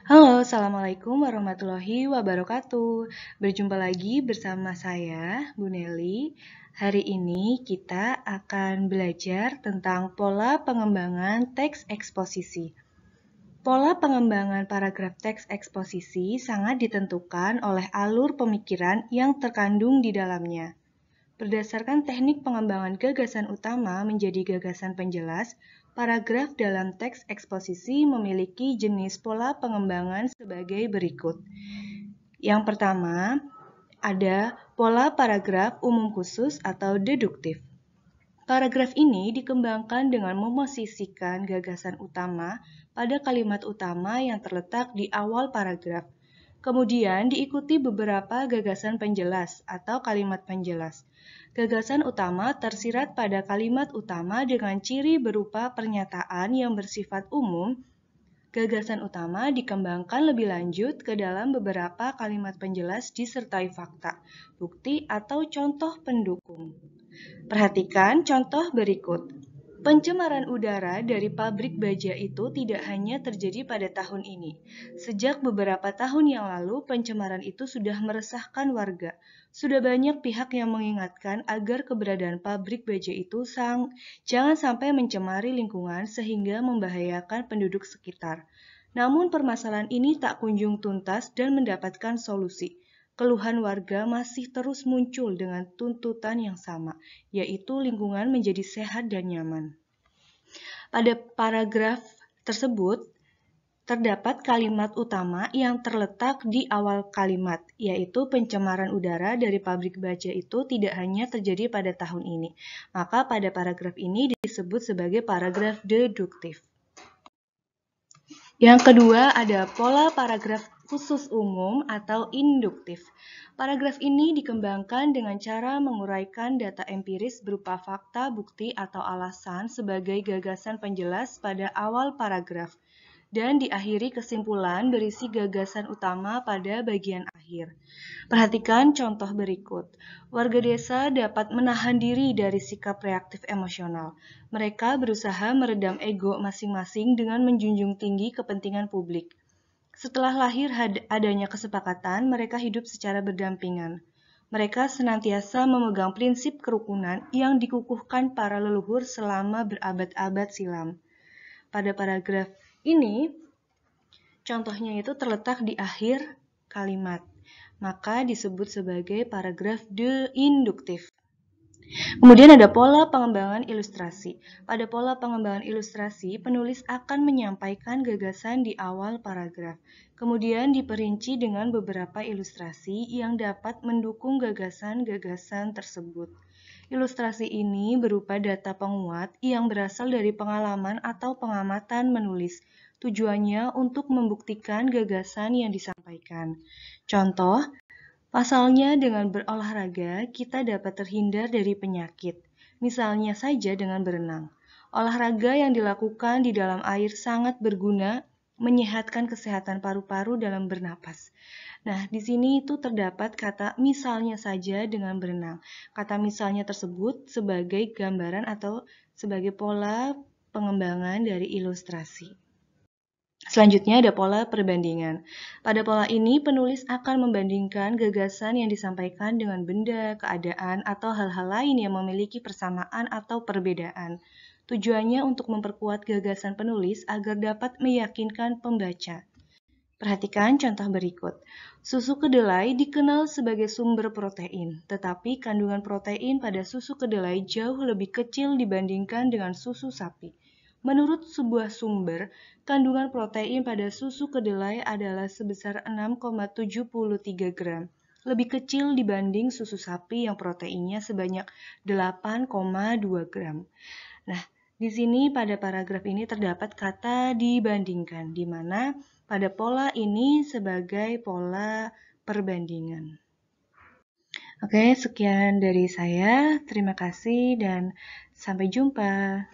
Halo, Assalamualaikum warahmatullahi wabarakatuh. Berjumpa lagi bersama saya, Bu Nelly. Hari ini kita akan belajar tentang pola pengembangan teks eksposisi. Pola pengembangan paragraf teks eksposisi sangat ditentukan oleh alur pemikiran yang terkandung di dalamnya. Berdasarkan teknik pengembangan gagasan utama menjadi gagasan penjelas, paragraf dalam teks eksposisi memiliki jenis pola pengembangan sebagai berikut. Yang pertama, ada pola paragraf umum khusus atau deduktif. Paragraf ini dikembangkan dengan memosisikan gagasan utama pada kalimat utama yang terletak di awal paragraf. Kemudian diikuti beberapa gagasan penjelas atau kalimat penjelas. Gagasan utama tersirat pada kalimat utama dengan ciri berupa pernyataan yang bersifat umum. Gagasan utama dikembangkan lebih lanjut ke dalam beberapa kalimat penjelas disertai fakta, bukti, atau contoh pendukung. Perhatikan contoh berikut. Pencemaran udara dari pabrik baja itu tidak hanya terjadi pada tahun ini. Sejak beberapa tahun yang lalu, pencemaran itu sudah meresahkan warga. Sudah banyak pihak yang mengingatkan agar keberadaan pabrik baja itu jangan sampai mencemari lingkungan sehingga membahayakan penduduk sekitar. Namun permasalahan ini tak kunjung tuntas dan mendapatkan solusi. Keluhan warga masih terus muncul dengan tuntutan yang sama, yaitu lingkungan menjadi sehat dan nyaman. Pada paragraf tersebut, terdapat kalimat utama yang terletak di awal kalimat, yaitu pencemaran udara dari pabrik baja itu tidak hanya terjadi pada tahun ini. Maka pada paragraf ini disebut sebagai paragraf deduktif. Yang kedua ada pola paragraf khusus umum atau induktif. Paragraf ini dikembangkan dengan cara menguraikan data empiris berupa fakta, bukti, atau alasan sebagai gagasan penjelas pada awal paragraf dan diakhiri kesimpulan berisi gagasan utama pada bagian akhir. Perhatikan contoh berikut. Warga desa dapat menahan diri dari sikap reaktif emosional. Mereka berusaha meredam ego masing-masing dengan menjunjung tinggi kepentingan publik. Setelah lahir adanya kesepakatan, mereka hidup secara berdampingan. Mereka senantiasa memegang prinsip kerukunan yang dikukuhkan para leluhur selama berabad-abad silam. Pada paragraf ini, contohnya itu terletak di akhir kalimat, maka disebut sebagai paragraf deinduktif. Kemudian ada pola pengembangan ilustrasi. Pada pola pengembangan ilustrasi, penulis akan menyampaikan gagasan di awal paragraf. Kemudian diperinci dengan beberapa ilustrasi yang dapat mendukung gagasan-gagasan tersebut. Ilustrasi ini berupa data penguat yang berasal dari pengalaman atau pengamatan menulis. Tujuannya untuk membuktikan gagasan yang disampaikan. Contoh, pasalnya dengan berolahraga kita dapat terhindar dari penyakit. Misalnya saja dengan berenang. Olahraga yang dilakukan di dalam air sangat berguna menyehatkan kesehatan paru-paru dalam bernapas. Nah, di sini itu terdapat kata misalnya saja dengan berenang. Kata misalnya tersebut sebagai gambaran atau sebagai pola pengembangan dari ilustrasi. Selanjutnya ada pola perbandingan. Pada pola ini, penulis akan membandingkan gagasan yang disampaikan dengan benda, keadaan, atau hal-hal lain yang memiliki persamaan atau perbedaan. Tujuannya untuk memperkuat gagasan penulis agar dapat meyakinkan pembaca. Perhatikan contoh berikut. Susu kedelai dikenal sebagai sumber protein, tetapi kandungan protein pada susu kedelai jauh lebih kecil dibandingkan dengan susu sapi. Menurut sebuah sumber, kandungan protein pada susu kedelai adalah sebesar 6,73 gram, lebih kecil dibanding susu sapi yang proteinnya sebanyak 8,2 gram. Nah, di sini pada paragraf ini terdapat kata dibandingkan, di mana pada pola ini sebagai pola perbandingan. Oke, sekian dari saya. Terima kasih dan sampai jumpa.